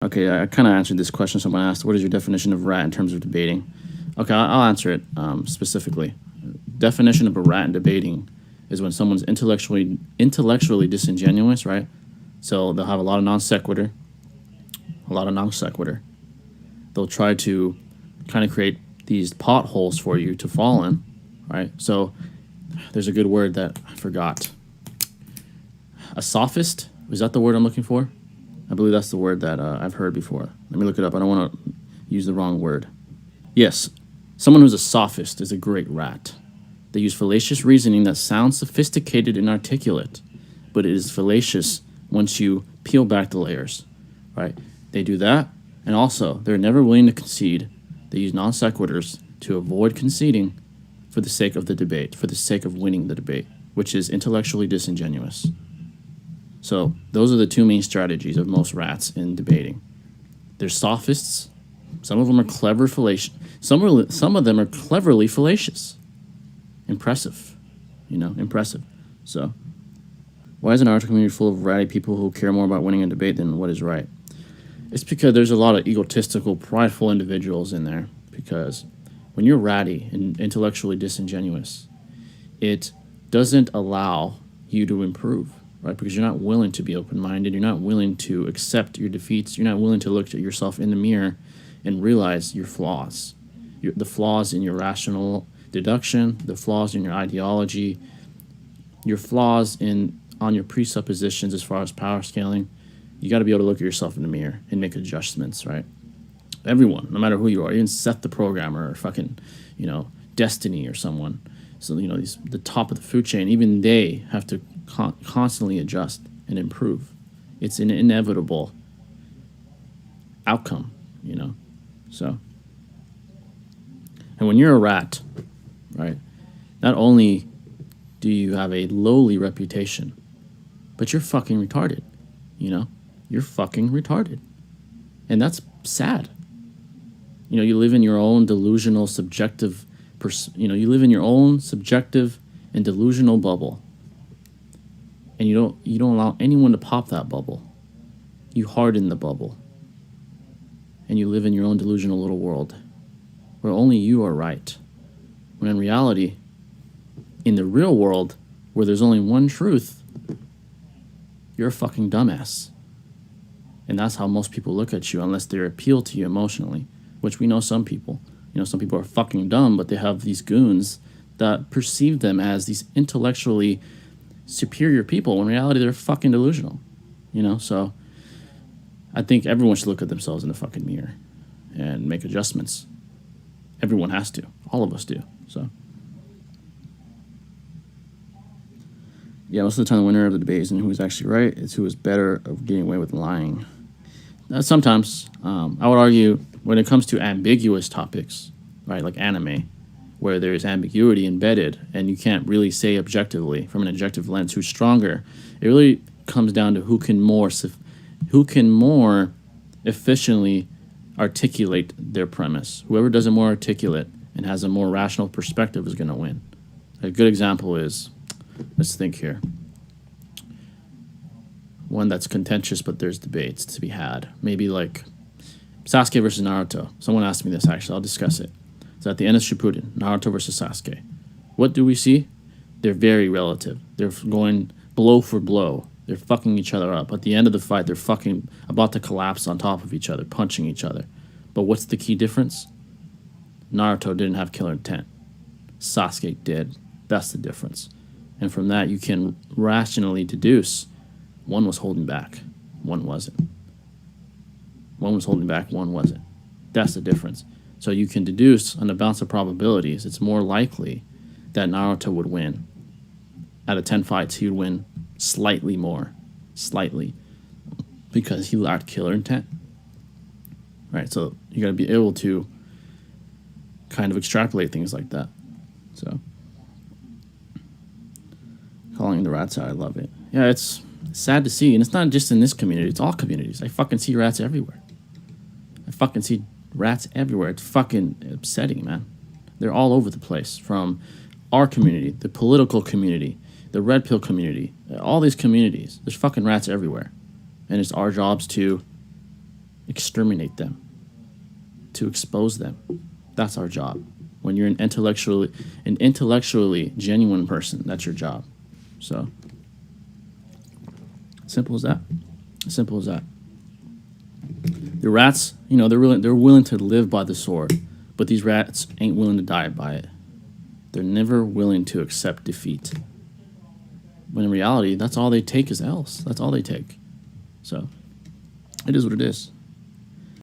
Okay, I kind of answered this question. Someone asked, "What is your definition of rat in terms of debating?" Okay, I'll answer it specifically. Definition of a rat in debating is when someone's intellectually disingenuous, right? So they'll have a lot of non sequitur, a lot of non sequitur. They'll try to kind of create these potholes for you to fall in, right? So there's a good word that I forgot. A sophist, is that the word I'm looking for? I believe that's the word that I've heard before. Let me look it up. I don't want to use the wrong word. Yes, someone who's a sophist is a great rat. They use fallacious reasoning that sounds sophisticated and articulate, but it is fallacious once you peel back the layers, right? They do that, and also they're never willing to concede. They use non sequiturs to avoid conceding for the sake of the debate, for the sake of winning the debate, which is intellectually disingenuous. So those are the two main strategies of most rats in debating. They're sophists. Some of them are clever fallacious. Some of them are cleverly fallacious. Impressive, impressive. So why is an art community full of ratty people who care more about winning a debate than what is right? It's because there's a lot of egotistical, prideful individuals in there. Because when you're ratty and intellectually disingenuous, it doesn't allow you to improve, right? Because you're not willing to be open-minded. You're not willing to accept your defeats. You're not willing to look at yourself in the mirror and realize your flaws, the flaws in your rational deduction, the flaws in your ideology, your flaws on your presuppositions as far as power scaling. You got to be able to look at yourself in the mirror and make adjustments, right? Everyone, no matter who you are, even Seth the programmer or fucking, Destiny or someone. So, the top of the food chain, even they have to constantly adjust and improve. It's an inevitable outcome, So, and when you're a rat, right, not only do you have a lowly reputation, but you're fucking retarded, You're fucking retarded. And that's sad. You live in your own delusional, subjective, you live in your own subjective and delusional bubble. And you don't allow anyone to pop that bubble. You harden the bubble. And you live in your own delusional little world where only you are right. When in reality, in the real world, where there's only one truth, you're a fucking dumbass. And that's how most people look at you, unless they appeal to you emotionally, which we know some people. Some people are fucking dumb, but they have these goons that perceive them as these intellectually superior people. When in reality, they're fucking delusional. So I think everyone should look at themselves in the fucking mirror and make adjustments. Everyone has to. All of us do. So, yeah, most of the time the winner of the debate isn't who is actually right. It's who is better of getting away with lying. Sometimes, I would argue, when it comes to ambiguous topics, right, like anime, where there's ambiguity embedded and you can't really say objectively, from an objective lens, who's stronger, it really comes down to who can more efficiently articulate their premise. Whoever does it more articulate and has a more rational perspective is going to win. A good example is, let's think here. One that's contentious, but there's debates to be had. Maybe like Sasuke versus Naruto. Someone asked me this, actually. I'll discuss it. So at the end of Shippuden, Naruto versus Sasuke. What do we see? They're very relative. They're going blow for blow. They're fucking each other up. At the end of the fight, they're fucking about to collapse on top of each other, punching each other. But what's the key difference? Naruto didn't have killer intent. Sasuke did. That's the difference. And from that, you can rationally deduce one was holding back, one wasn't. One was holding back, one wasn't. That's the difference. So you can deduce on the balance of probabilities, it's more likely that Naruto would win. Out of 10 fights, he would win slightly more. Slightly. Because he lacked killer intent. Right, so you got to be able to kind of extrapolate things like that. So, calling the rats out, I love it. Yeah, it's sad to see, and it's not just in this community, it's all communities. I fucking see rats everywhere. I fucking see rats everywhere. It's fucking upsetting, man. They're all over the place, from our community, the political community, the red pill community, all these communities. There's fucking rats everywhere. And it's our jobs to exterminate them, to expose them. That's our job. When you're an intellectually genuine person, that's your job. So, simple as that. Simple as that. The rats, they're willing to live by the sword, but these rats ain't willing to die by it. They're never willing to accept defeat. When in reality, that's all they take is else. That's all they take. So, it is what it is.